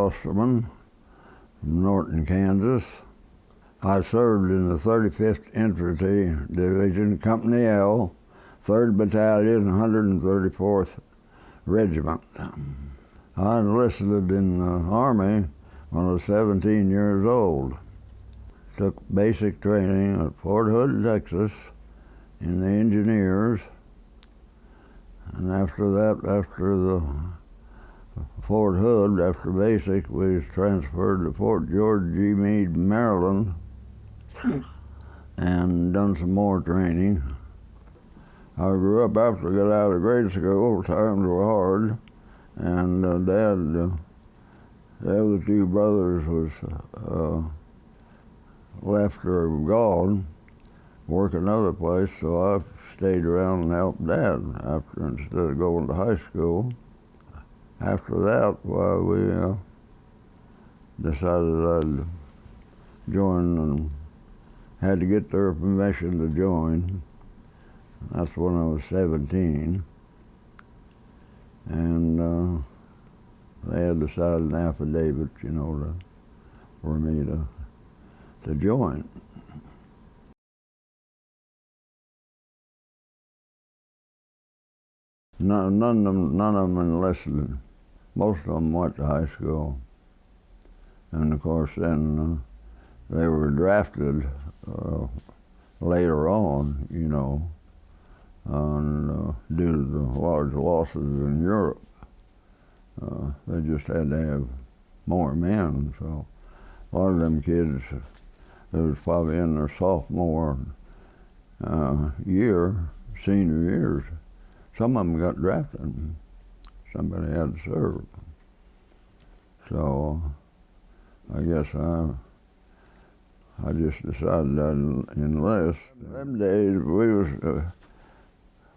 Austerman from Norton, Kansas. I served in the 35th Infantry Division, Company L, 3rd Battalion, 134th Regiment. I enlisted in the Army when I was 17 years old. Took basic training at Fort Hood, Texas, in the engineers. And after that, after the Fort Hood, after basic, we was transferred to Fort George G. Meade, Maryland, and done some more training. I grew up after I got out of grade school. Times were hard, and Dad, the other two brothers was left or gone, working other place, so I stayed around and helped Dad instead of going to high school. After that, well, we decided I'd join and had to get their permission to join. That's when I was 17. And they had to sign an affidavit, for me to join. None of them enlisted. Most of them went to high school. And of course then they were drafted later on, and due to the large losses in Europe. They just had to have more men, so a lot of them kids, that was probably in their sophomore year, senior years, some of them got drafted. Somebody had to serve. So I guess I just decided I'd enlist. In them days,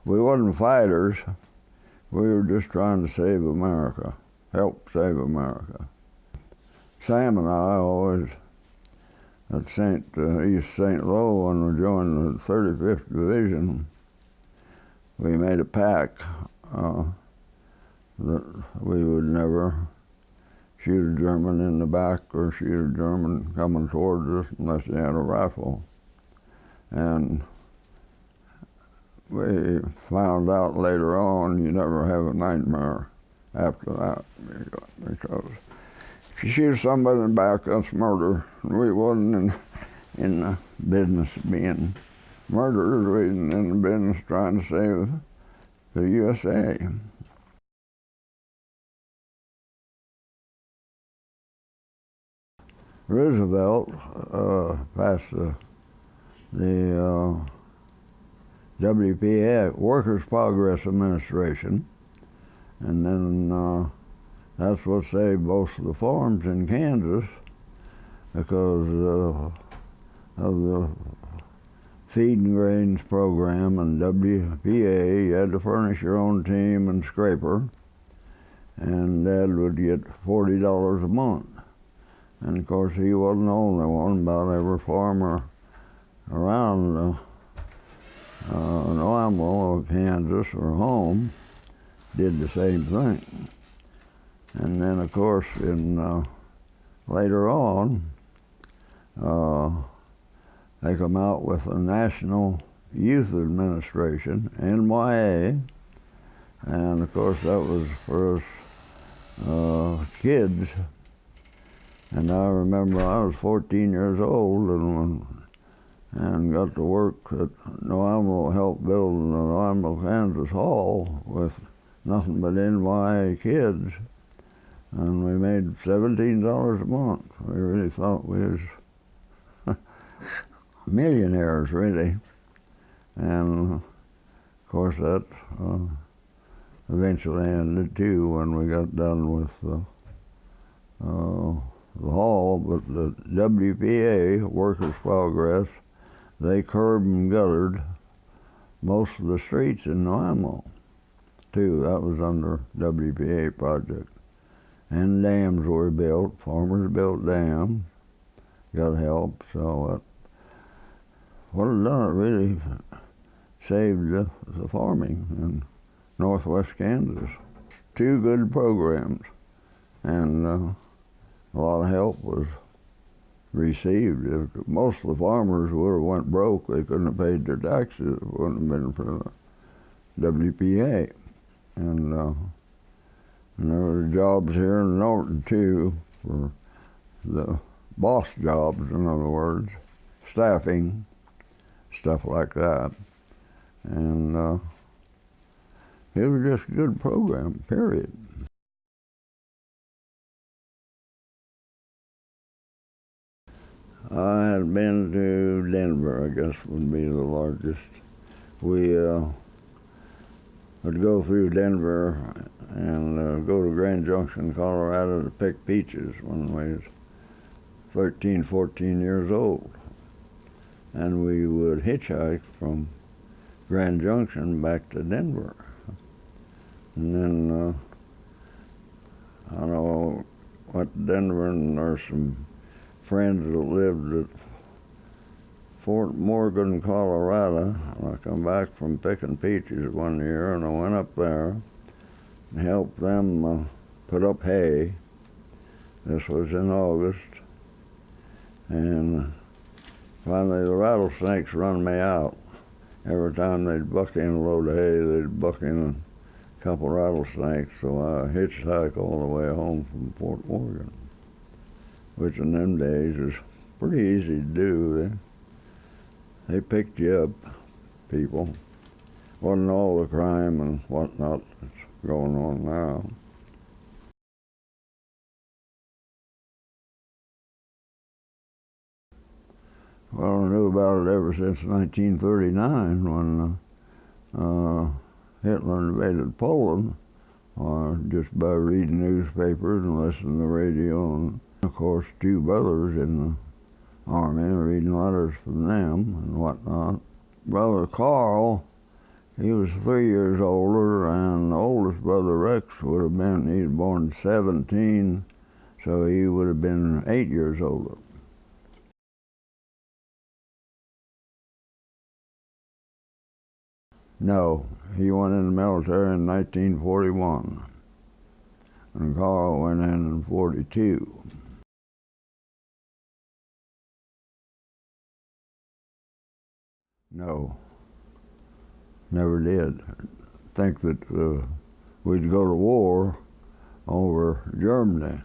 we wasn't fighters. We were just trying to save America, help save America. Sam and I always, at East St. Lo, when we joined the 35th Division, we made a pact that we would never shoot a German in the back or shoot a German coming towards us unless he had a rifle. And we found out later on you never have a nightmare after that, because if you shoot somebody in the back, that's murder. We wasn't in the business of being murderers. We was in the business trying to save the USA. Roosevelt passed the WPA, Workers' Progress Administration, and then that's what saved most of the farms in Kansas, because of the feed and grains program and WPA. You had to furnish your own team and scraper, and Dad would get $40 a month. And of course he wasn't the only one. About every farmer around Normal, Kansas, or home did the same thing. And then of course later on, they come out with a National Youth Administration, NYA, and of course that was for us kids. And I remember I was 14 years old and got to work at Noamo, helped build the Noamo, Kansas Hall with nothing but NYA kids. And we made $17 a month. We really thought we was millionaires, really. And of course that eventually ended too when we got done with the hall. But the WPA, Workers' Progress, they curbed and guttered most of the streets in Noamo too. That was under WPA project. And dams were built. Farmers built dams, got help. So what it done, it really saved the farming in northwest Kansas. Two good programs. And a lot of help was received. Most of the farmers would have went broke. They couldn't have paid their taxes. It wouldn't have been for the WPA. And there were jobs here in Norton too, for the boss jobs, in other words, staffing, stuff like that. And it was just a good program, period. I had been to Denver, I guess would be the largest. We would go through Denver and go to Grand Junction, Colorado to pick peaches when we was 13, 14 years old. And we would hitchhike from Grand Junction back to Denver. And then I don't know, went to Denver, and there's some friends that lived at Fort Morgan, Colorado. And I come back from picking peaches one year, and I went up there and helped them put up hay. This was in August. And finally the rattlesnakes run me out. Every time they'd buck in a load of hay, they'd buck in a couple rattlesnakes, so I hitchhiked all the way home from Fort Morgan, which in them days is pretty easy to do. They picked you up, people. Wasn't all the crime and whatnot that's going on now. Well, I knew about it ever since 1939 when Hitler invaded Poland, just by reading newspapers and listening to the radio, and of course 2 brothers in the army, reading letters from them and whatnot. Brother Carl, he was 3 years older, and the oldest brother Rex would have been, he was born in 17, so he would have been 8 years older. No, he went in the military in 1941, and Carl went in 42. No, never did. Think that we'd go to war over Germany,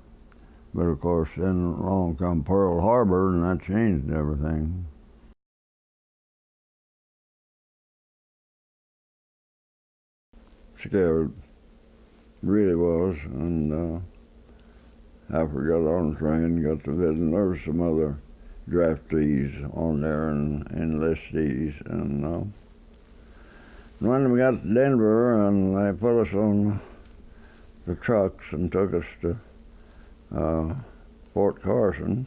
but of course then along come Pearl Harbor, and that changed everything. Scared, really was, and after I got on the train, got to visit, there was some other draftees on there and enlistees, and when we got to Denver, and they put us on the trucks and took us to Fort Carson,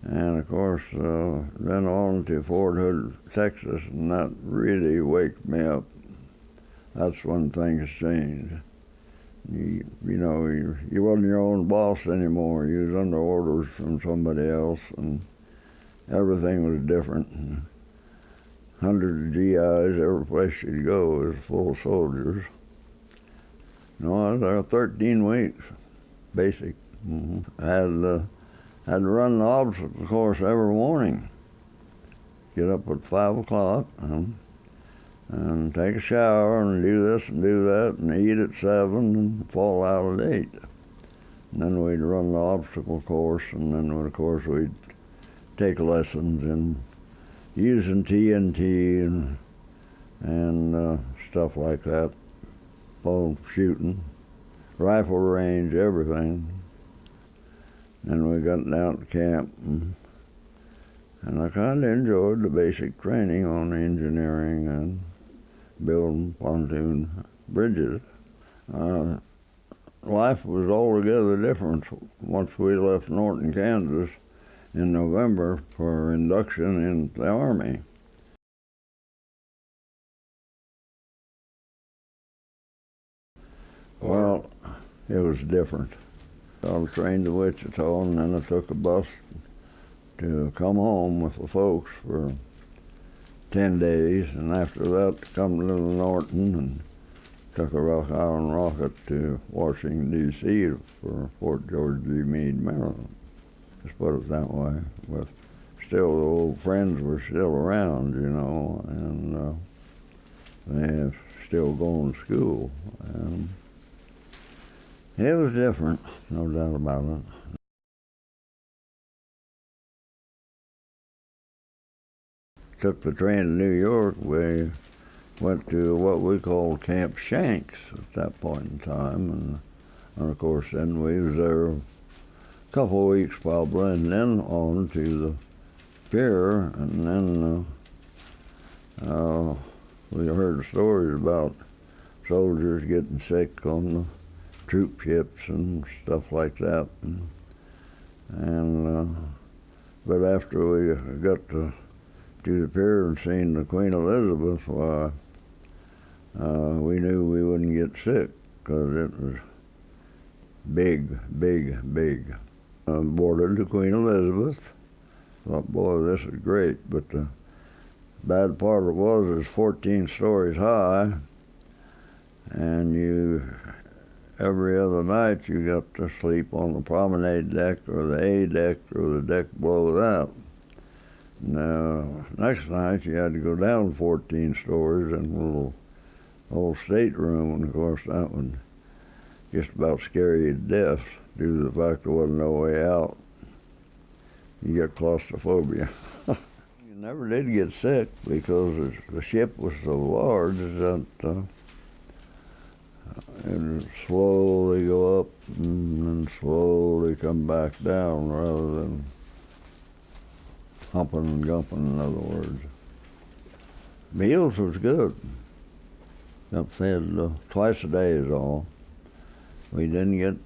and of course then on to Fort Hood, Texas, and that really waked me up. That's when things changed. You wasn't your own boss anymore. You was under orders from somebody else, and everything was different. And hundreds of GIs, every place you'd go was full of soldiers. No, I was there 13 weeks, basic. I had to run the obstacle course every morning. Get up at 5 o'clock and take a shower and do this and do that and eat at 7 and fall out at 8. And then we'd run the obstacle course, and then of course we'd take lessons in using TNT and stuff like that, ball shooting, rifle range, everything. Then we got down to camp, and I kind of enjoyed the basic training on engineering and building pontoon bridges. Life was altogether different once we left Norton, Kansas in November for induction into the Army. Well, it was different. I was trained to Wichita, and then I took a bus to come home with the folks for 10 days, and after that come to Norton and took a Rock Island rocket to Washington, D.C. for Fort George G. Meade, Maryland. Let's put it that way. But still, the old friends were still around, you know, and they still going to school. And it was different, no doubt about it. Took the train to New York. We went to what we called Camp Shanks at that point in time, and of course then we was there a couple of weeks probably, and then on to the pier, and then we heard stories about soldiers getting sick on the troop ships and stuff like that, and but after we got to the pier and seen the Queen Elizabeth, why, we knew we wouldn't get sick because it was big, big, big. Boarded the Queen Elizabeth. Thought, boy, this is great, but the bad part of it was it's 14 stories high, and every other night you got to sleep on the promenade deck or the A deck or the deck below that. Now, next night you had to go down 14 stories in a little old stateroom, and of course that would just about scare you to death due to the fact there wasn't no way out. You get claustrophobia. You never did get sick because the ship was so large that it would slowly go up and then slowly come back down rather than humping and gumping, in other words. Meals was good. Got fed twice a day is all. We didn't get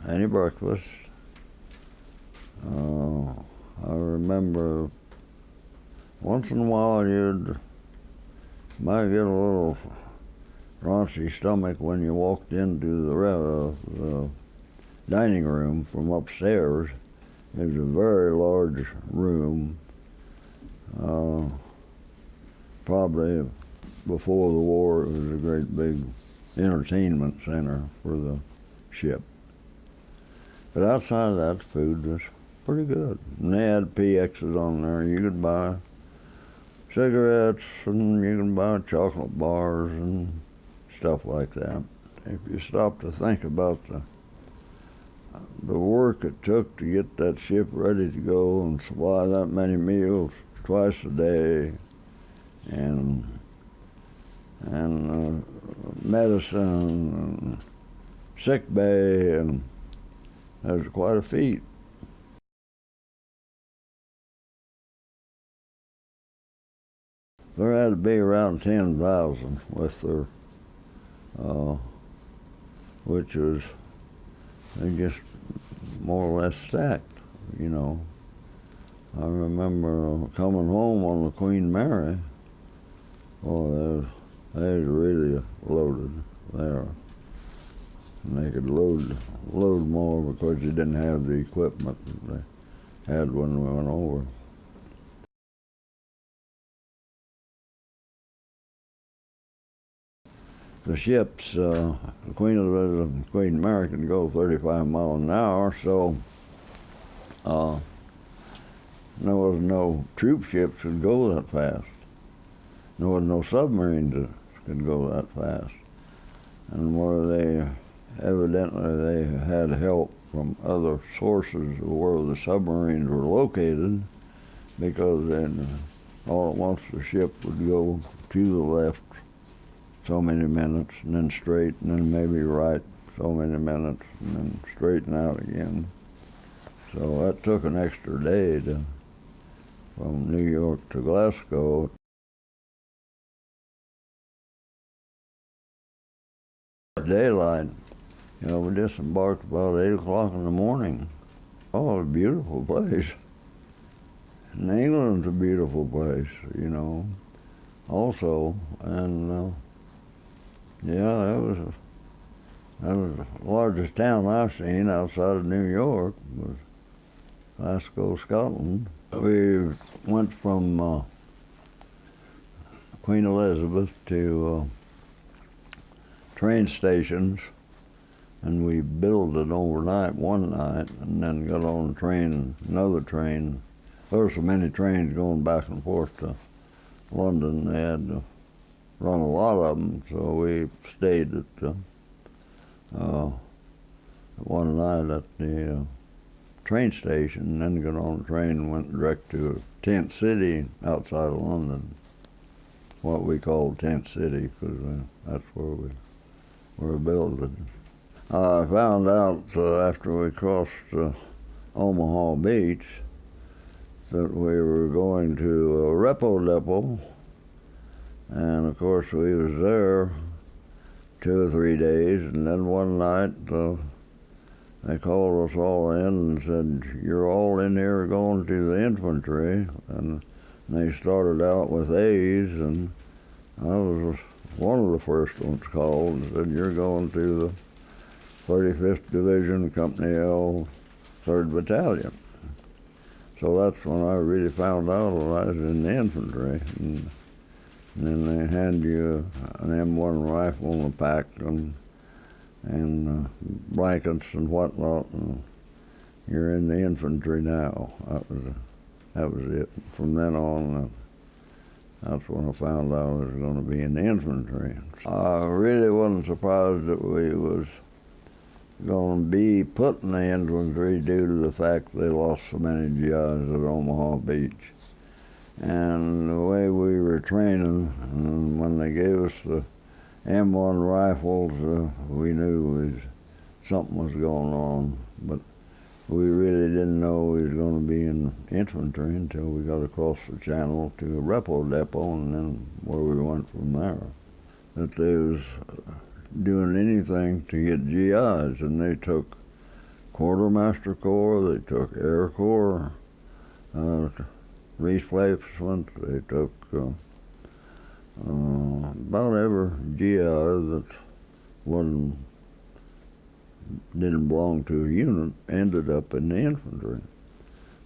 any breakfast. I remember once in a while might get a little raunchy stomach when you walked into the dining room from upstairs. It was a very large room, probably before the war. It was a great big entertainment center for the ship. But outside of that, the food was pretty good. And they had PXs on there. You could buy cigarettes and you could buy chocolate bars and stuff like that. If you stop to think about the work it took to get that ship ready to go and supply that many meals twice a day, and medicine and sick bay, and that was quite a feat. There had to be around 10,000 with their, which was, they just more or less stacked, you know. I remember coming home on the Queen Mary. Oh, they was really loaded there. And they could load more because you didn't have the equipment that they had when we went over. The ships, the Queen Elizabeth and Queen Mary could go 35 miles an hour, so there was no troop ships that could go that fast. There was no submarines that could go that fast. And evidently they had help from other sources where the submarines were located, because then all at once the ship would go to the left so many minutes, and then straight, and then maybe right so many minutes, and then straighten out again. So that took an extra day from New York to Glasgow. Daylight, you know, we disembarked about 8 o'clock in the morning. Oh, a beautiful place. And England's a beautiful place, you know, also, and yeah, that was the largest town I've seen outside of New York, was Glasgow, Scotland. We went from Queen Elizabeth to train stations, and we billeted overnight one night, and then got on a train, another train. There were so many trains going back and forth to London, they had to run a lot of them, so we stayed at one night at the train station, and then got on a train and went direct to a tent city outside of London, what we called Tent City, because that's where we were billeted. I found out after we crossed Omaha Beach that we were going to a repo depot, and of course we was there 2 or 3 days, and then one night they called us all in and said, "You're all in here going to the infantry," and they started out with A's, and I was one of the first ones called and said, "You're going to the 35th Division, Company L, 3rd Battalion." So that's when I really found out I was in the infantry. And then they hand you an M1 rifle and a pack and blankets and whatnot, and you're in the infantry now. That was it. From then on, that's when I found out I was going to be in the infantry. I really wasn't surprised that we was going to be put in the infantry due to the fact they lost so many GIs at Omaha Beach. And the way we were training, and when they gave us the M1 rifles, we knew something was going on, but we really didn't know we was going to be in infantry until we got across the channel to a repo depot, and then where we went from there. That they was doing anything to get GIs, and they took Quartermaster Corps, they took Air Corps, replacement, they took about every GI that didn't belong to a unit ended up in the infantry.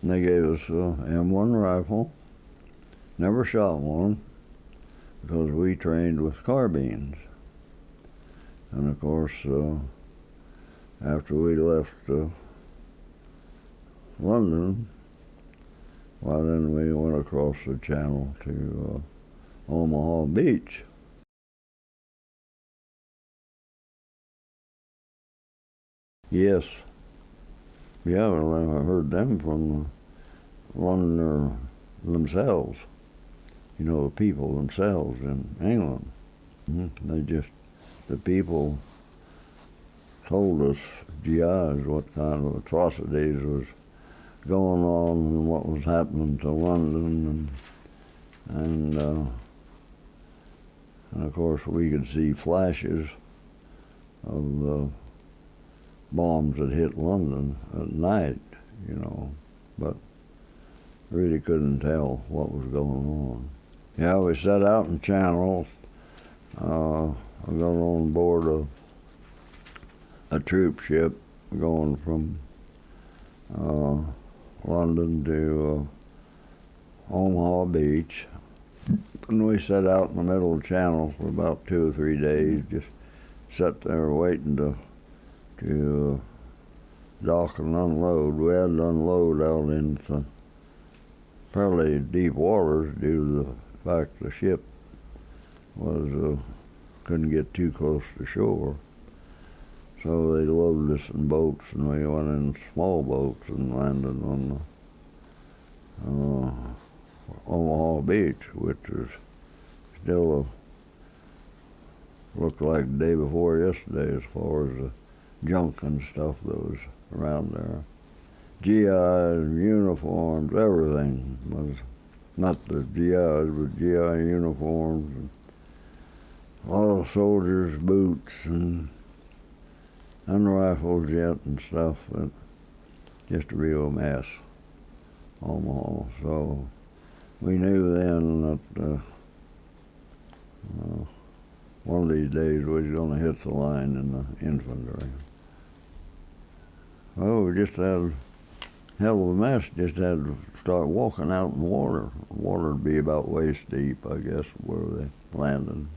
And they gave us an M1 rifle, never shot one, because we trained with carbines. And of course, after we left London, well, then we went across the channel to Omaha Beach. Yes. Yeah, well, I heard them from London themselves. You know, the people themselves in England. The people told us, GIs, what kind of atrocities was going on and what was happening to London, and of course we could see flashes of the bombs that hit London at night, you know, but really couldn't tell what was going on. Yeah, we set out in Channel. I got on board a troop ship going from London to Omaha Beach, and we set out in the middle of the channel for about 2 or 3 days, just sat there waiting to dock and unload. We had to unload out into fairly deep waters due to the fact the ship was couldn't get too close to shore. So they loaded us in boats, and we went in small boats and landed on Omaha Beach, which is still looked like the day before yesterday as far as the junk and stuff that was around there. GIs, uniforms, everything was, not the GIs, but GI uniforms, and a lot of soldiers' boots and rifles yet and stuff, but just a real mess, Omaha. So we knew then that one of these days we was going to hit the line in the infantry. Well, we just had a hell of a mess. Just had to start walking out in water. Water would be about waist deep, I guess, where they landed.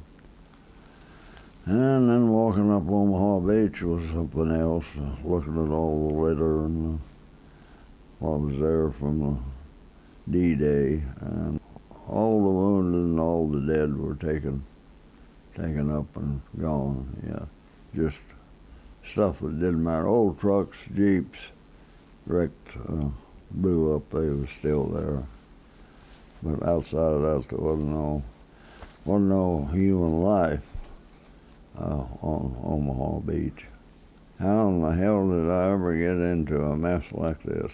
And then walking up Omaha Beach was something else, looking at all the litter and what was there from the D-Day. And all the wounded and all the dead were taken up and gone. Yeah, just stuff that didn't matter. Old trucks, Jeeps, wrecked, blew up. They were still there. But outside of that, there wasn't no human life on Omaha Beach. How in the hell did I ever get into a mess like this?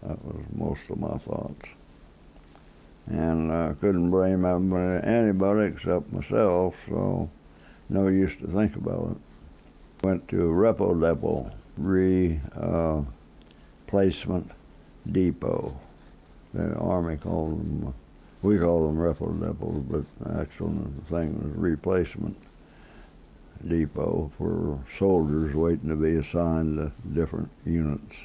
That was most of my thoughts. And I couldn't blame anybody except myself, so no use to think about it. Went to a repo depot, replacement depot. The Army called them, we call them repo depots, but actually the thing was replacement depot for soldiers waiting to be assigned to different units.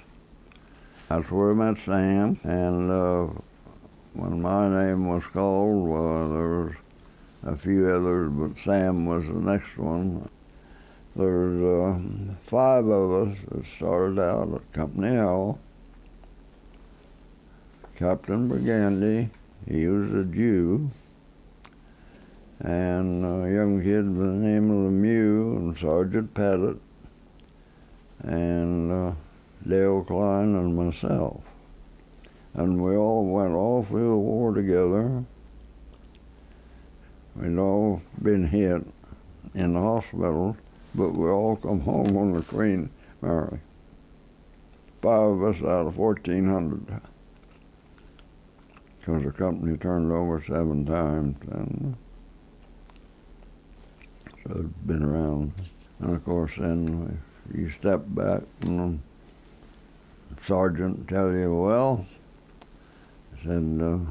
That's where I met Sam, and when my name was called, there was a few others, but Sam was the next one. There's 5 of us that started out at Company L. Captain Brigandy, he was a Jew, and a young kid by the name of Lemieux, and Sergeant Pettit, and Dale Klein and myself. And we all went all through the war together. We'd all been hit in the hospital, but we all come home on the Queen Mary. 5 of us out of 1,400. Because the company turned over 7 times, and so it's been around. And of course, then you step back, and the sergeant tell you, well, said,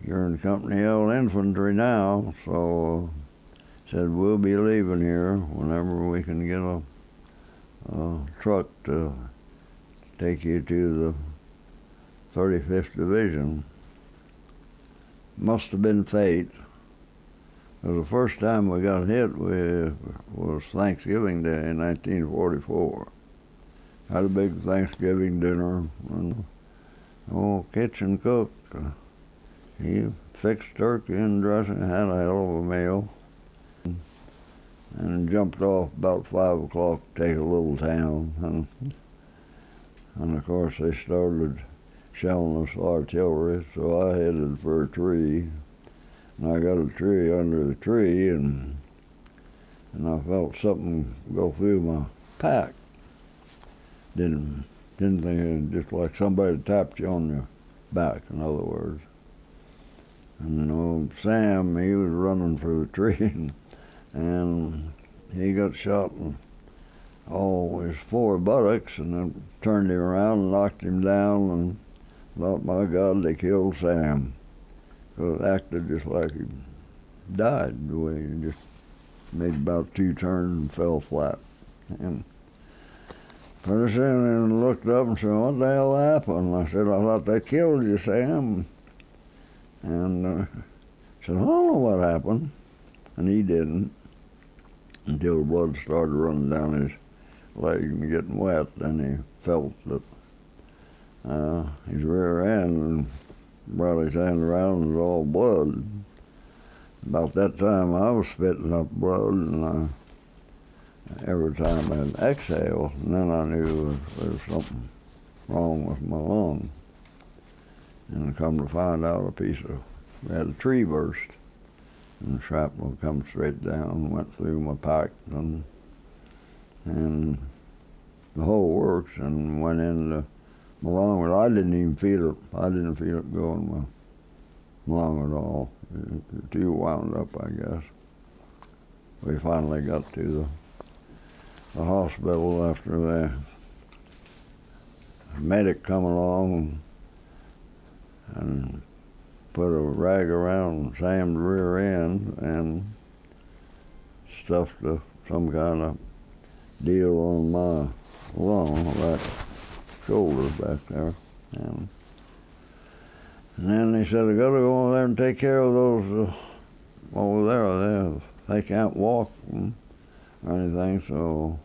you're in Company L Infantry now, so said we'll be leaving here whenever we can get a truck to take you to the 35th Division. Must have been fate. It was the first time we got hit was Thanksgiving Day in 1944. Had a big Thanksgiving dinner, and kitchen cook, he fixed turkey and dressing, had a hell of a meal, and jumped off about 5 o'clock to take a little town. And of course they started shelling us artillery, so I headed for a tree. And I got a tree under the tree, and I felt something go through my pack. Didn't think it was just like somebody tapped you on your back, in other words. And old Sam, he was running for the tree, and he got shot in his 4 buttocks, and then turned him around and knocked him down, and thought, my God, they killed Sam. Because it acted just like he died, the way he just made about 2 turns and fell flat. And pretty soon I looked up and said, what the hell happened? I said, I thought they killed you, Sam. And said, I don't know what happened. And he didn't, until the blood started running down his leg and getting wet. Then he felt that his rear end, and brought his hand around and it was all blood. About that time I was spitting up blood, and every time I'd exhale, and then I knew there was something wrong with my lung. And come to find out, we had a tree burst, and the shrapnel come straight down, went through my pack, and the whole works, and went into my lung. But I didn't even feel it. I didn't feel it go in my lung at all. It too wound up, I guess. We finally got to the hospital after the medic come along and put a rag around Sam's rear end and stuffed some kind of deal on my lung, right shoulder back there. And then they said, I gotta go over there and take care of those over there. They they can't walk or anything, so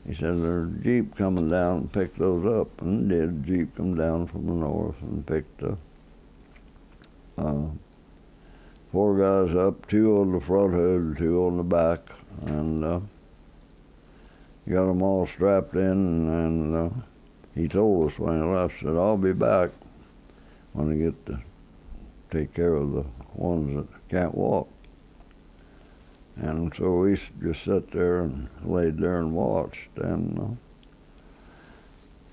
he said there's a Jeep coming down and picked those up, and did. Jeep come down from the north and picked 4 guys up, 2 on the front hood, 2 on the back, and got them all strapped in, and he told us when he left, said, I'll be back when I get to take care of the ones that can't walk. And so we just sat there and laid there and watched, and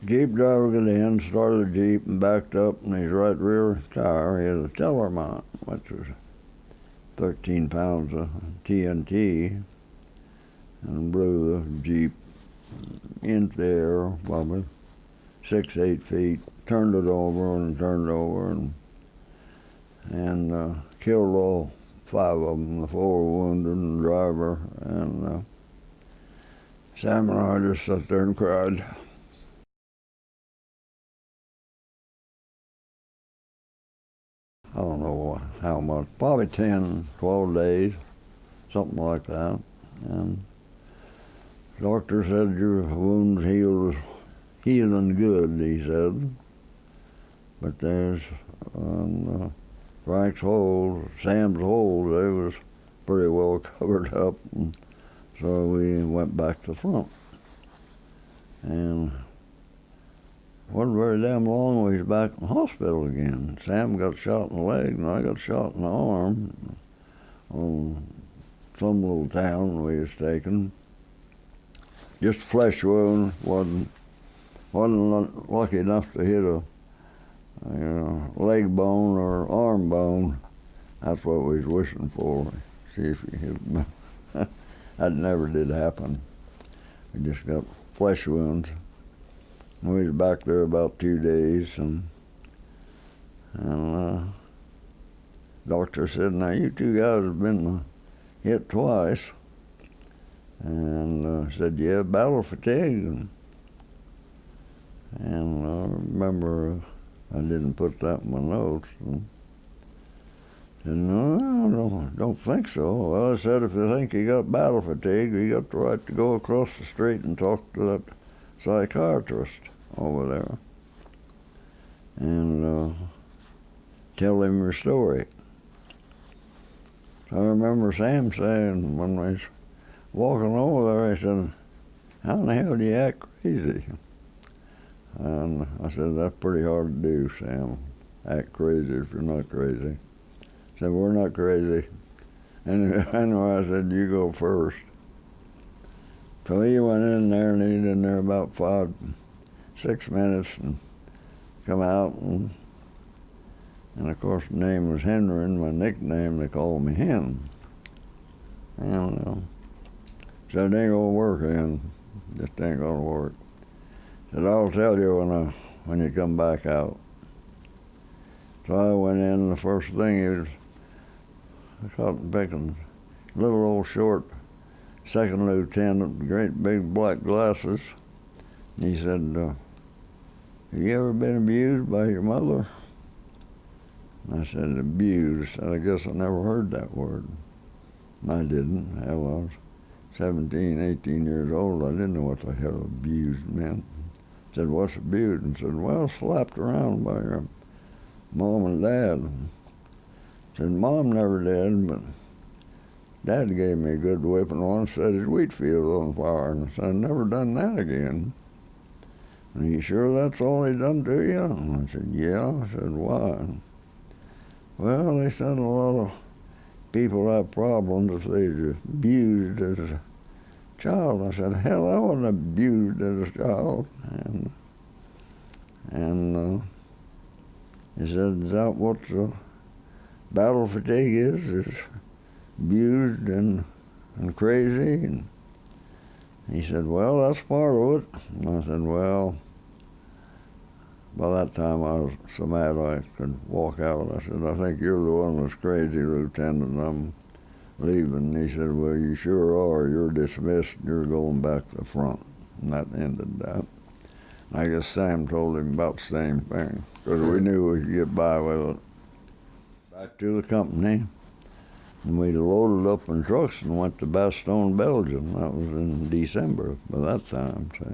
Jeep driver got in, started the Jeep and backed up, and his right rear tire, he had a teller mount, which was 13 pounds of TNT, and blew the Jeep into the air, probably 6-8 feet, turned it over and killed all 5 of them, the 4 wounded and the driver, and Sam and I just sat there and cried. I don't know how much, probably 10, 12 days, something like that. And the doctor said your wound's healing good, he said. But there's Frank's holes, Sam's holes, they was pretty well covered up. And so we went back to the front. And wasn't very damn long we was back in the hospital again. Sam got shot in the leg and I got shot in the arm on some little town we was taken. Just a flesh wound, wasn't lucky enough to hit a leg bone or arm bone. That's what we was wishing for. See if we hit that never did happen. We just got flesh wounds. We was back there about 2 days, and doctor said, now you 2 guys have been hit twice. And said, yeah, battle fatigue. And I remember I didn't put that in my notes. And said, no, I don't think so. Well, I said, if you think you got battle fatigue, you got the right to go across the street and talk to that psychiatrist over there and tell him your story. I remember Sam saying when we was walking over there, he said, how in the hell do you act crazy? And I said, that's pretty hard to do, Sam. Act crazy if you're not crazy. He said, we're not crazy. And anyway, I said, you go first. So he went in there, and he'd in there about 5-6 minutes and come out, and of course the name was Henry, and my nickname, they called me Hen. And said, it ain't gonna work, Hen. Just ain't gonna work. Said, I'll tell you when you come back out. So I went in, and the first thing he was, I caught picking little old short second lieutenant with great big black glasses. And he said, have you ever been abused by your mother? And I said, abused? I guess I never heard that word. And I didn't. Hell, I was 17, 18 years old. I didn't know what the hell abused meant. I said, what's abused? And said, well, slapped around by your mom and dad. I said, Mom never did, but Dad gave me a good whipping once, set his wheat field on fire, and I said, I've never done that again. And are you sure that's all he done to you? And I said, yeah. I said, why? Well, they said a lot of people have problems if they're abused as a child. I said, hell, I wasn't abused as a child. And he said, is that what the battle fatigue is abused and crazy? And he said, well, that's part of it. And I said, well, by that time I was so mad I could walk out. I said, I think you're the one that's crazy, Lieutenant. I'm leaving. And he said, well, you sure are. You're dismissed. You're going back to the front. And that ended that. I guess Sam told him about the same thing, because we knew we could get by with it. Back to the company. And we loaded up in trucks and went to Bastogne, Belgium. That was in December by that time. So.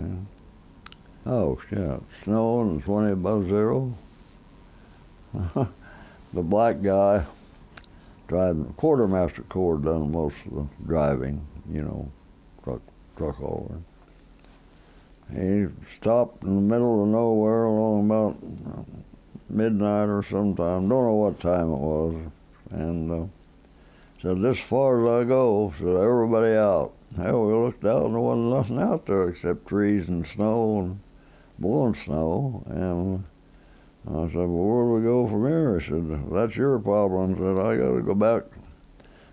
Oh, shit. Snowing, 20 above zero. The black guy, quartermaster corps done most of the driving, truck hauler. He stopped in the middle of nowhere along about midnight or sometime, don't know what time it was, and said, "This far as I go," said, "everybody out." Hell, we looked out and there wasn't nothing out there except trees and snow and blowing snow. And I said, "Well, where do we go from here?" He said, "That's your problem." I said, "I got to go back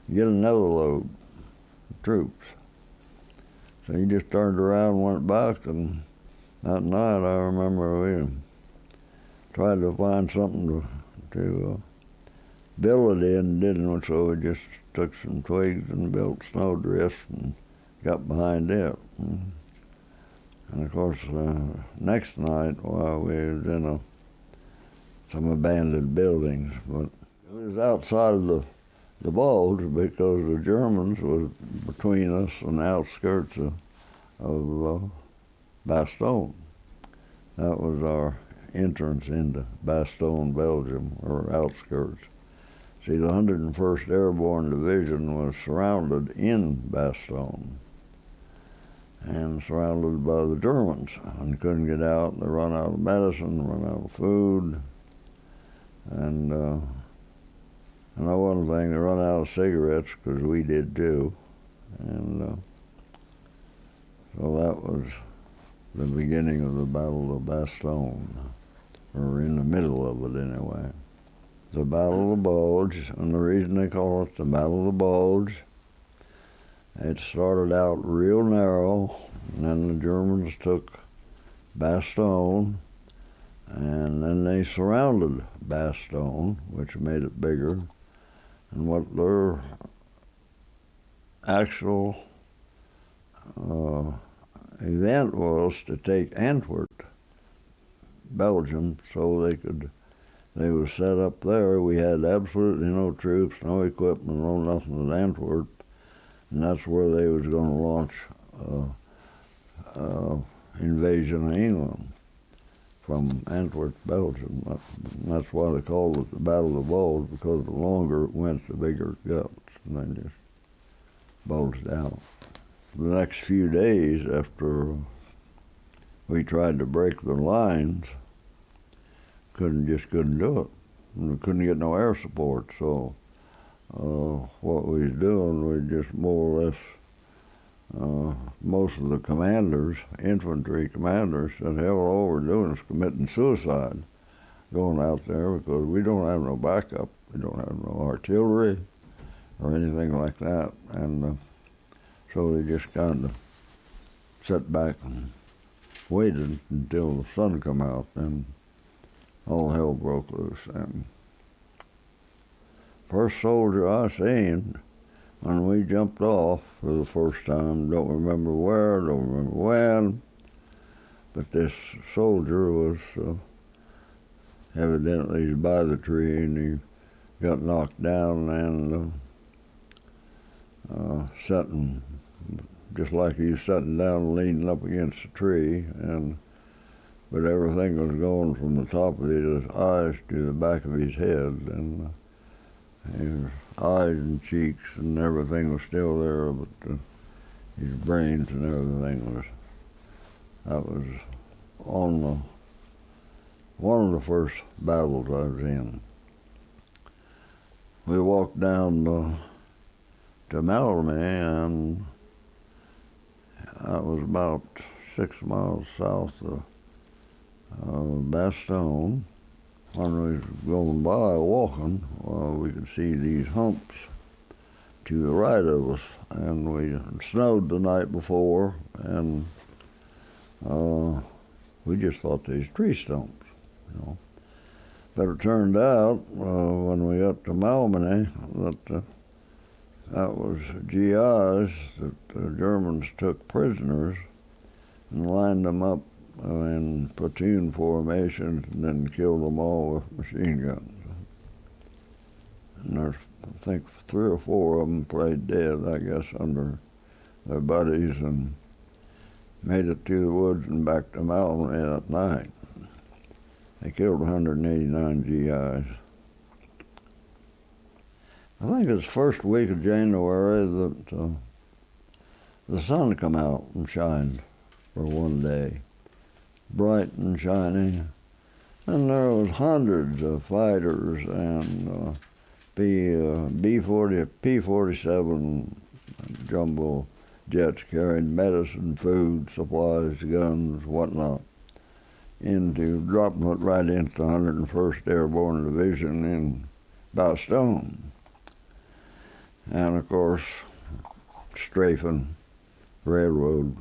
and get another load of troops." So he just turned around and went back, and that night I remember we tried to find something to build it in, didn't we? So we just took some twigs and built snowdrifts and got behind it. And of course, next night, we was in some abandoned buildings, but it was outside of the Bulge because the Germans was between us and the outskirts of Bastogne. That was our entrance into Bastogne, Belgium, or outskirts. See, the 101st Airborne Division was surrounded in Bastogne and surrounded by the Germans and couldn't get out. They run out of medicine, run out of food, and I know one thing, they run out of cigarettes because we did too, and so that was the beginning of the Battle of Bastogne, or in the middle of it anyway. The Battle of the Bulge, and the reason they call it the Battle of the Bulge, it started out real narrow, and then the Germans took Bastogne, and then they surrounded Bastogne, which made it bigger. And what their actual event was to take Antwerp, Belgium, so they were set up there. We had absolutely no troops, no equipment, no nothing at Antwerp, and that's where they was going to launch invasion of England from Antwerp, Belgium. That's why they called it the Battle of the Bulge, because the longer it went, the bigger it got, and then just bulged out. The next few days after we tried to break the lines, couldn't do it. And we couldn't get no air support, so what we was doing, we just more or less, most of the commanders, infantry commanders, said, "Hell, all we're doing is committing suicide, going out there, because we don't have no backup, we don't have no artillery or anything like that." And so they just kind of sat back and waited until the sun come out, and all hell broke loose. And first soldier I seen when we jumped off for the first time, don't remember where, don't remember when, but this soldier was evidently by the tree, and he got knocked down and sitting just like he was sitting down leaning up against a tree, but everything was going from the top of his eyes to the back of his head, and his eyes and cheeks and everything was still there, but his brains and everything that was on one of the first battles I was in. We walked down to Austerman, and that was about 6 miles south of Bastogne. When we was going by walking, we could see these humps to the right of us, and it snowed the night before, and we just thought these tree stumps, But it turned out when we got to Malmedy that was GIs that the Germans took prisoners and lined them up in platoon formations and then killed them all with machine guns. And there's I think 3 or 4 of them played dead, I guess, under their buddies, and made it to the woods and back to Malvern that night. They killed 189 GIs. I think it was first week of January that the sun come out and shined for one day, bright and shiny. And there was hundreds of fighters and P-47 jumbo jets carrying medicine, food, supplies, guns, whatnot, dropping it right into the 101st Airborne Division in Bastogne. And of course, strafing railroad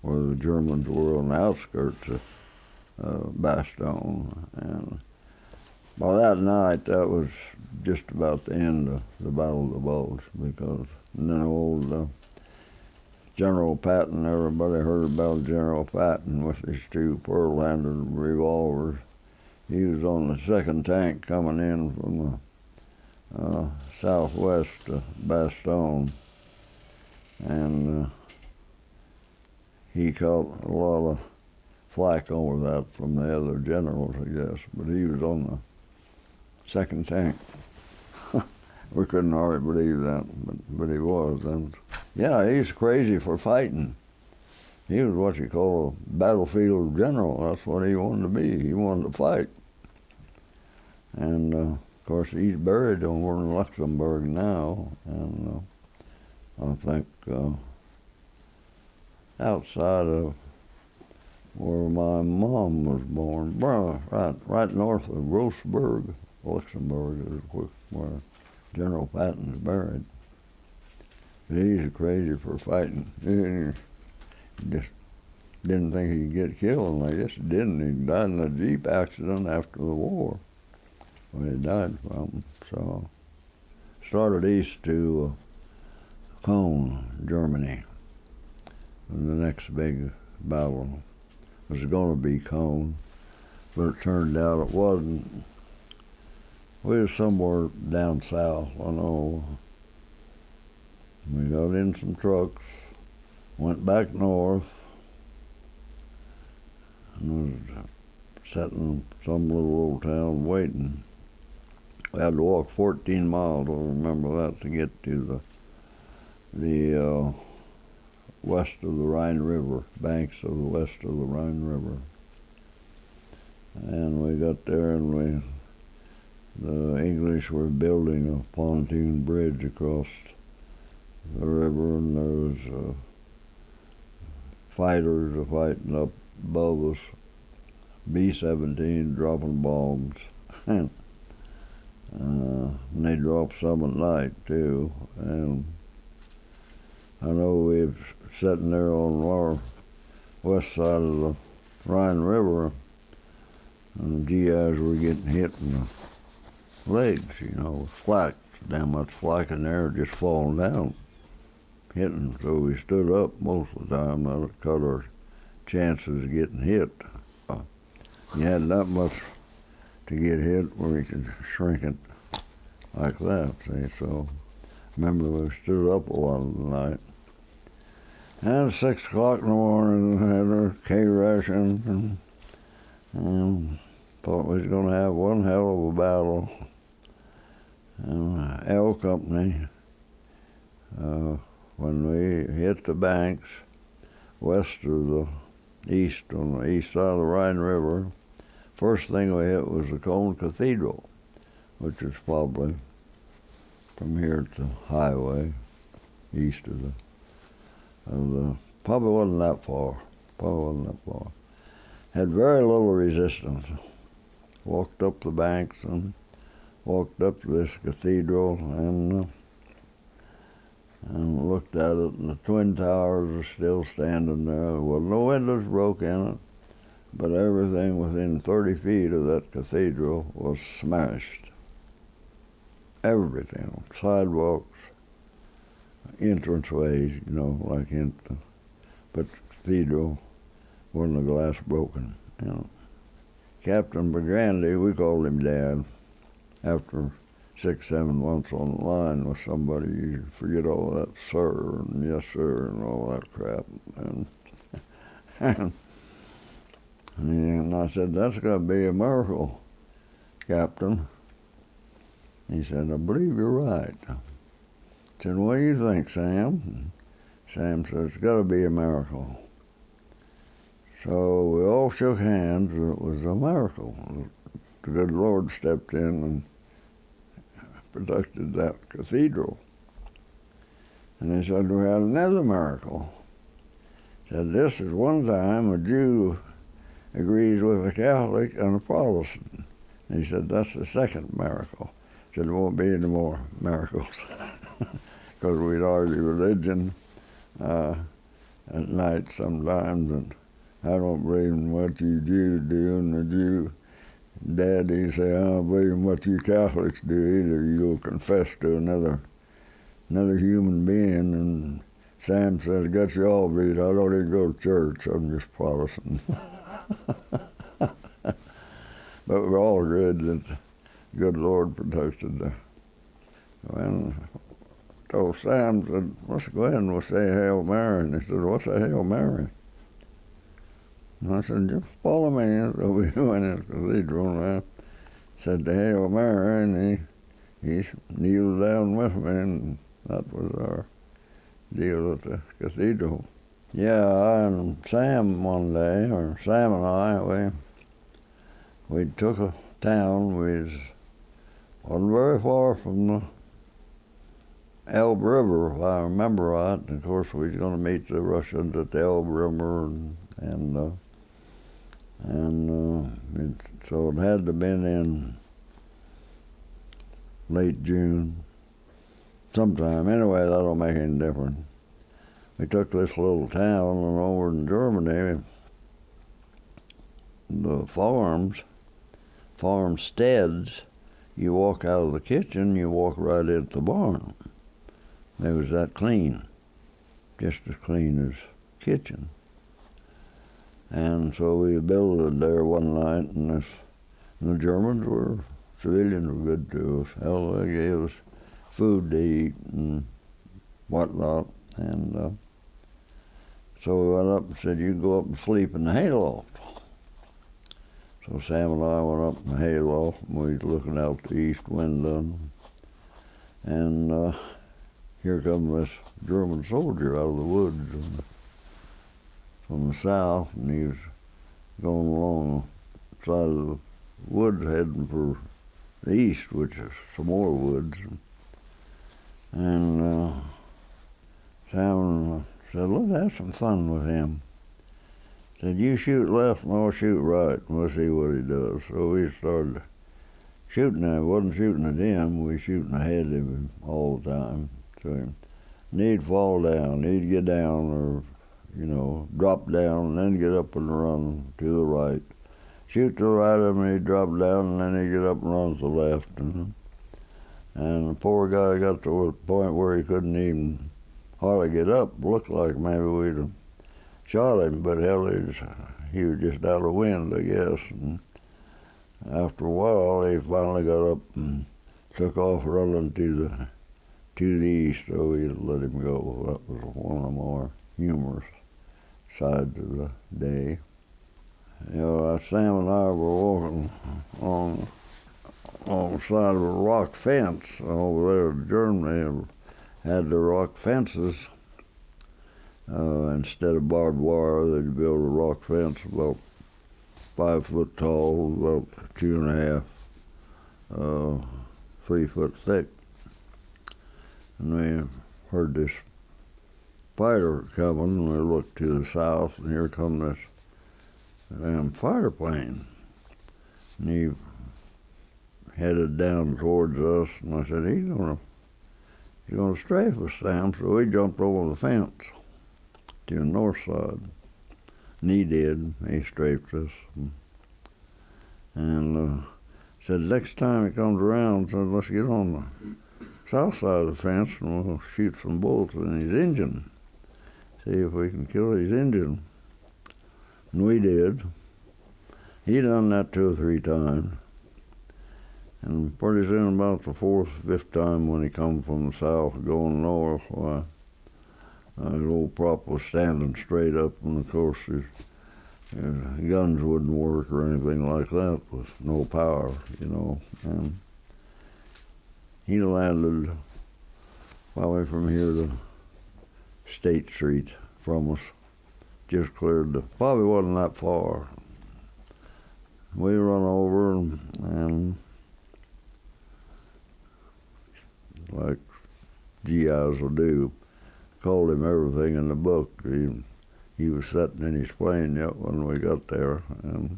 where the Germans were on the outskirts of Bastogne. And by that night, that was just about the end of the Battle of the Bulge, because then old General Patton, everybody heard about General Patton with his 2 pearl-handled revolvers. He was on the 2nd tank coming in from the southwest to Bastogne, and he caught a lot of flack over that from the other generals, I guess, but he was on the 2nd tank. We couldn't hardly believe that, but he was. And yeah, he's crazy for fighting. He was what you call a battlefield general. That's what he wanted to be. He wanted to fight. And of course, he's buried over in Luxembourg now, and I think outside of where my mom was born, right north of Grossberg, Luxembourg, is where General Patton's buried. But he's crazy for fighting. He just didn't think he'd get killed, and I guess he didn't. He died in a Jeep accident after the war, when he died from. So started east to Cologne, Germany. And the next big battle was going to be Cologne, but it turned out it wasn't. We were somewhere down south, I know. We got in some trucks, went back north, and was sitting in some little old town waiting. We had to walk 14 miles, I remember that, to get to the west of the Rhine River, banks of the west of the Rhine River. And we got there, and the English were building a pontoon bridge across the river, and there was fighters fighting up above us, B-17 dropping bombs. And they dropped some at night too. And I know we were sitting there on our west side of the Rhine River, and the GIs were getting hit in the legs, with flak. Damn much flak in there, just falling down, hitting. So we stood up most of the time. That cut our chances of getting hit. You had that much to get hit where you could shrink it like that, see. So remember, we stood up a lot of the night. And 6 o'clock in the morning, we had our K-ration, and thought we was going to have one hell of a battle. And L Company, when we hit the banks west of the east, on the east side of the Rhine River, first thing we hit was the Cologne Cathedral, which is probably from here to highway, east of the probably wasn't that far. Had very little resistance. Walked up the banks and walked up to this cathedral and looked at it, and the Twin Towers were still standing there. There wasn't no windows broke in it, but everything within 30 feet of that cathedral was smashed. Everything, sidewalks, entranceways, like but the cathedral wasn't a glass broken, Captain Burgandy, we called him Dad, after 6, 7 months on the line with somebody, you forget all that sir and yes sir and all that crap. And I said, that's got to be a miracle, Captain. He said, I believe you're right. I said, what do you think, Sam? And Sam said, it's got to be a miracle. So we all shook hands, and it was a miracle. The good Lord stepped in and protected that cathedral. And he said, we had another miracle. He said, this is one time a Jew agrees with a Catholic and a Protestant. And he said, that's the second miracle. He said, there won't be any more miracles. Because we'd argue religion at night sometimes, and I don't believe in what you Jews do, and the Jew daddy say, I don't believe in what you Catholics do either. You go confess to another human being, and Sam says, got you all beat. I don't even go to church. I'm just Protestant. But we're all good that the good Lord protected the. And told Sam, said, let's go ahead and we'll say Hail Mary. And he said, what's a Hail Mary? And I said, just follow me. So we went in the cathedral, and I said the Hail Mary, and he kneeled down with me, and that was our deal at the cathedral. Yeah, I and Sam one day, or Sam and I, we took a town. We wasn't very far from the Elbe River, if I remember right. And of course, we was going to meet the Russians at the Elbe River, so it had to have been in late June, sometime. Anyway, that don't make any difference. We took this little town, and over in Germany, the farmsteads, you walk out of the kitchen, you walk right into the barn. They was that clean, just as clean as kitchen. And so we built there one night, and the Germans civilians were good to us. Hell, they gave us food to eat and whatnot. And so we went up and said, you can go up and sleep in the hayloft. So Sam and I went up in the hayloft, and we was looking out the east window. And here come this German soldier out of the woods from the south, and he was going along the side of the woods heading for the east, which is some more woods. And Sam said, let's have some fun with him. Said, you shoot left and I'll shoot right, and we'll see what he does. So we started shooting him. I wasn't shooting at him, we were shooting ahead of him all the time. So he'd fall down, he'd get down, or drop down, and then get up and run to the right. Shoot to the right of him, he'd drop down, and then he'd get up and run to the left. And the poor guy got to a point where he couldn't even hardly get up. Looked like maybe we'd have shot him, but hell, he was just out of wind, I guess. And after a while, he finally got up and took off running to the east, so we let him go. That was one of the more humorous sides of the day. Sam and I were walking on the side of a rock fence over there in Germany. Had the rock fences. Instead of barbed wire, they'd build a rock fence about 5 foot tall, about 2.5, 3 foot thick. And we heard this fighter coming, and we looked to the south, and here come this damn fighter plane. And he headed down towards us, and I said, he's gonna strafe us, Sam. So we jumped over the fence to the north side. And he did. He strafed us. And said, next time he comes around, said, let's get on the south side of the fence and we'll shoot some bullets in his engine. See if we can kill his engine. And we did. He done that 2 or 3 times. And pretty soon, about the fourth, fifth time when he come from the south going north, why, the old prop was standing straight up, and of course his guns wouldn't work or anything like that with no power, you know. And he landed probably from here to State Street from us, just cleared probably wasn't that far. We run over and like GIs will do, called him everything in the book. He was sitting in his plane yet when we got there, and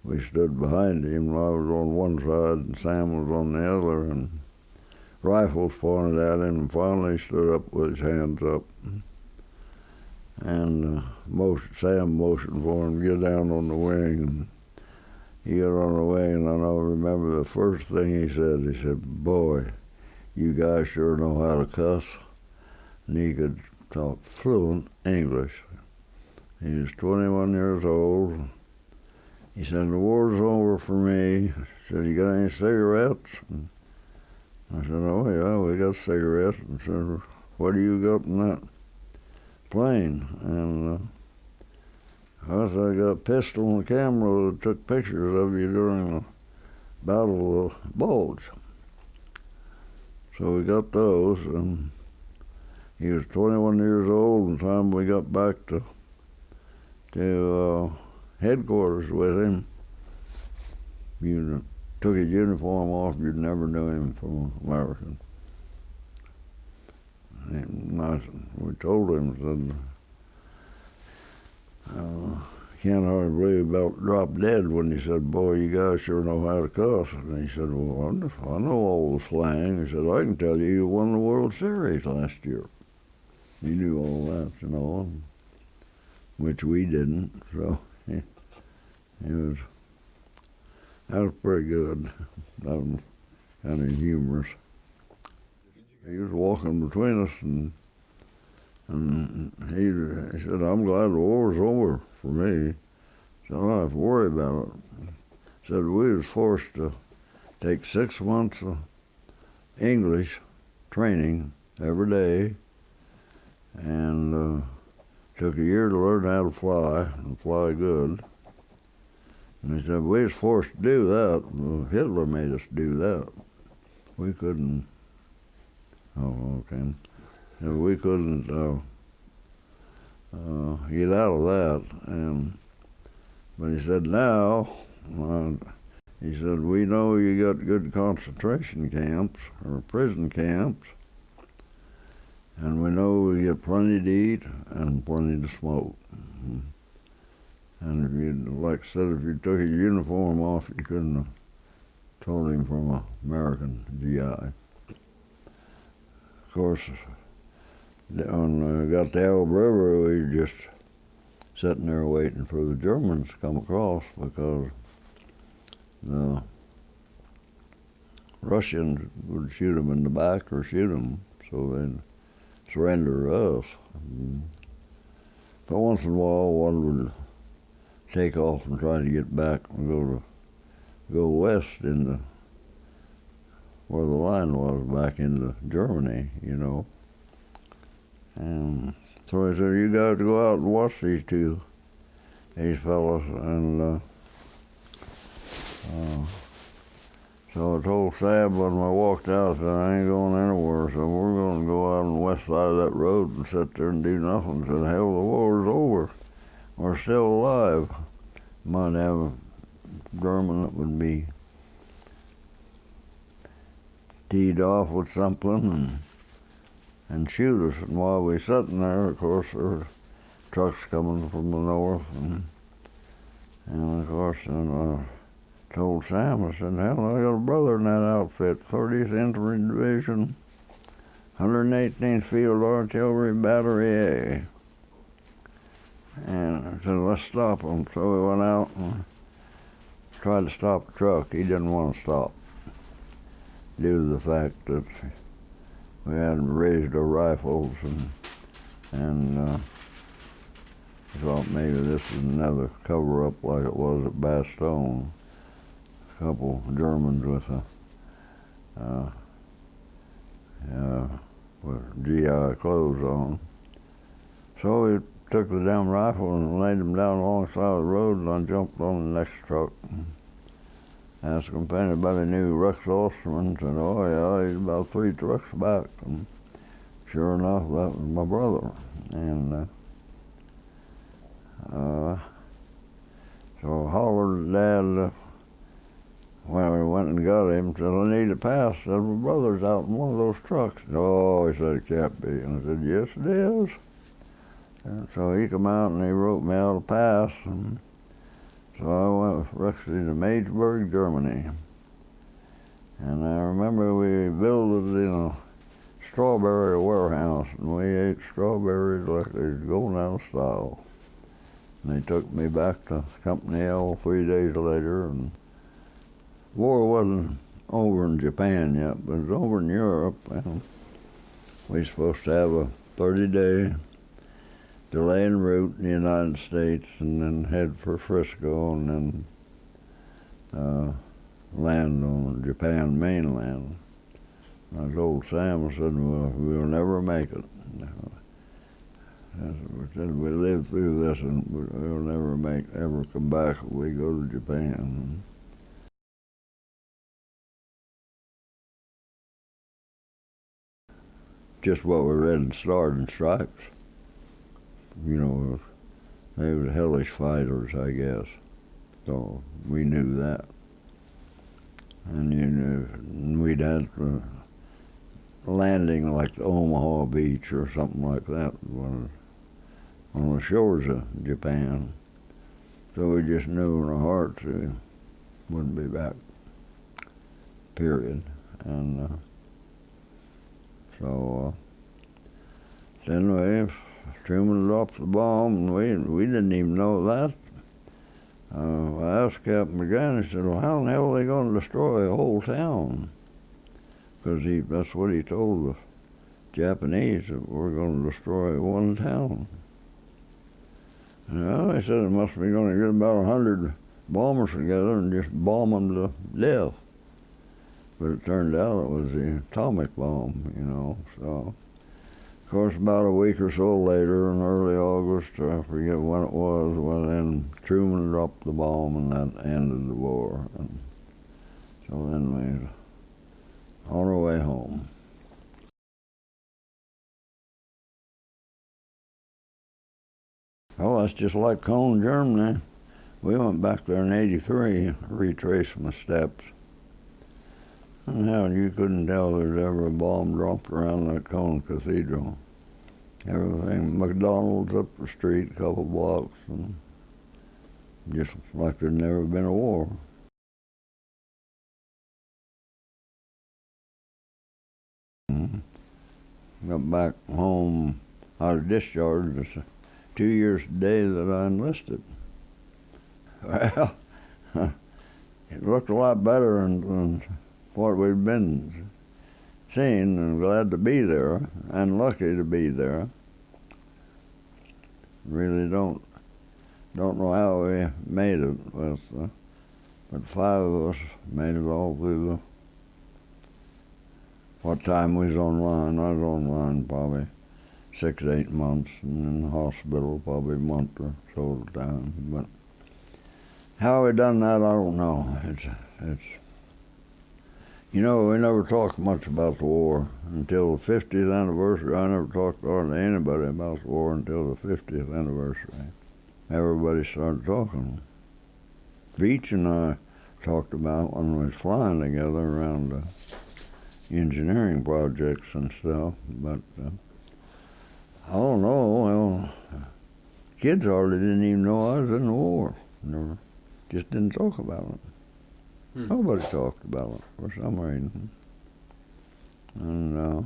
we stood behind him. I was on one side and Sam was on the other, and rifles pointed at him, and finally he stood up with his hands up. And Sam motioned for him to get down on the wing, and he got on the wing, and I remember the first thing he said, "Boy, you guys sure know how to cuss." And he could talk fluent English. He was 21 years old. He said, "The war's over for me." He said, "You got any cigarettes?" And I said, "Oh yeah, we got cigarettes." And he said, "What do you got in that plane?" And I said, "I got a pistol and a camera that took pictures of you during the Battle of Bulge." So we got those, and he was 21 years old, and the time we got back to headquarters with him, you took his uniform off, you'd never knew him from American. And we told him, can't hardly believe about dropped dead when he said, "Boy, you guys sure know how to cuss." And he said, "Well, I know all the slang." He said, "I can tell you won the World Series last year." He knew all that, you know, which we didn't. So that was pretty good. That was kind of humorous. He was walking between us, and he said, "I'm glad the war's over for me. So I don't have to worry about it." He said, "We was forced to take 6 months of English training every day, and took a year to learn how to fly, and fly good." And he said, "We was forced to do that. Hitler made us do that. We couldn't." Oh, okay. So we couldn't get out of that. But he said, "Now," he said, "we know you got good concentration camps or prison camps, and we know we get plenty to eat and plenty to smoke. And if you, like I said, if you took his uniform off, you couldn't have told him from an American GI." Of course, when we got to Elbe River, we were just sitting there waiting for the Germans to come across, because the Russians would shoot them in the back or shoot them, so they'd surrender to us. But once in a while, one would take off and try to get back and go west into where the line was, back into Germany, you know. And so he said, "You got to go out and watch these fellas." And so I told Sam when I walked out, I said, "I ain't going anywhere, so we're going to go out on the west side of that road and sit there and do nothing." I said, "Hell, the war's over. We're still alive. Might have a German that would be teed off with something and shoot us." And while we sitting there, of course, there were trucks coming from the north, and of course, and I told Sam, I said, "Hell, I got a brother in that outfit, 30th Infantry Division, 118th Field Artillery Battery A." And I said, "Let's stop him." So we went out and tried to stop the truck. He didn't want to stop, due to the fact that we hadn't raised our rifles, and I thought maybe this was another cover-up like it was at Bastogne, couple Germans with GI clothes on. So we took the damn rifle and laid them down alongside the road, and I jumped on the next truck. Asked him if anybody knew Rex Austerman. Said, oh yeah, he's about 3 trucks back. And sure enough, that was my brother. And so I hollered at Dad when we went and got him. Said, I need a pass. Said, my brother's out in one of those trucks. Oh, he said, it can't be. And I said, yes, it is. And so he come out and he wrote me out a pass. And so I went with Rexy to Mageburg, Germany. And I remember we built it in a strawberry warehouse, and we ate strawberries like they was going out of style. And they took me back to Company L 3 days later, and war wasn't over in Japan yet, but it was over in Europe, and we were supposed to have a 30-day delay en route in the United States, and then head for Frisco, and then land on Japan mainland. I told Sam, I said, well, we'll never make it. We said, we lived through this, and we'll never ever come back if we go to Japan. Just what we read in Stars and Stripes. You know, they were hellish fighters, I guess. So we knew that. And you know, we'd had landing like the Omaha Beach or something like that on the shores of Japan. So we just knew in our hearts we wouldn't be back, period. And so anyway, Truman dropped the bomb, and we didn't even know that. I asked Captain McGann, he said, well, how in the hell are they going to destroy a whole town? Because that's what he told the Japanese, that we're going to destroy one town. Well, he said it must be going to get about 100 bombers together and just bomb them to death. But it turned out it was the atomic bomb, you know. So, of course, about a week or so later, in early August, I forget when it was, well, then Truman dropped the bomb, and that ended the war. And so then we on our way home. Well, that's just like Cologne, Germany. We went back there in '83, retraced my steps. And how you couldn't tell there's ever a bomb dropped around that Cologne Cathedral. Everything, McDonald's up the street, a couple blocks, and just like there'd never been a war. Got back home out of discharge. It's 2 years today that I enlisted. Well, it looked a lot better than what we'd been seeing, and glad to be there, and lucky to be there. Really don't know how we made it, but 5 of us made it all through the what time we was online. I was online probably 6 to 8 months, and in the hospital probably a month or so at a time. But how we done that, I don't know. It's you know, we never talked much about the war until the 50th anniversary. I never talked hardly to anybody about the war until the 50th anniversary. Everybody started talking. Beach and I talked about when we was flying together around engineering projects and stuff, but I don't know. Well, kids hardly didn't even know I was in the war. Never, just didn't talk about it. Nobody talked about it for some reason, and I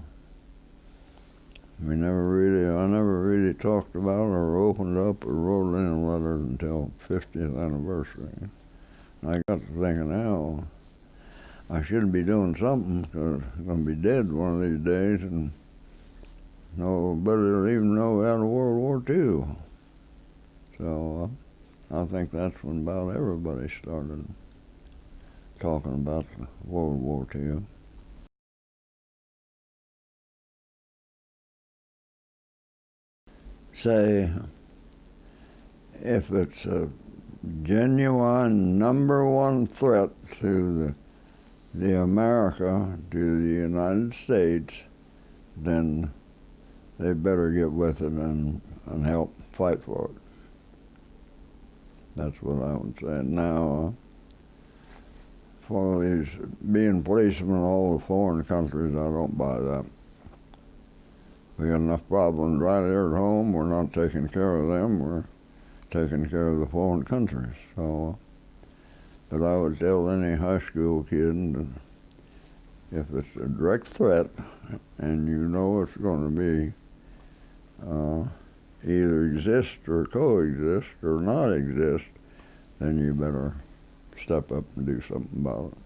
never really talked about it or opened up or wrote in a letter until 50th anniversary. And I got to thinking, now I should be doing something, because I'm going to be dead one of these days, and nobody will even know we had a World War II. So I think that's when about everybody started talking about World War II. Say, if it's a genuine number one threat to the America, to the United States, then they better get with it and help fight for it. That's what I would say. Now, for these being policemen in all the foreign countries, I don't buy that. We got enough problems right here at home. We're not taking care of them. We're taking care of the foreign countries. So, but I would tell any high school kid that if it's a direct threat and you know it's going to be either exist or coexist or not exist, then you better step up and do something about it.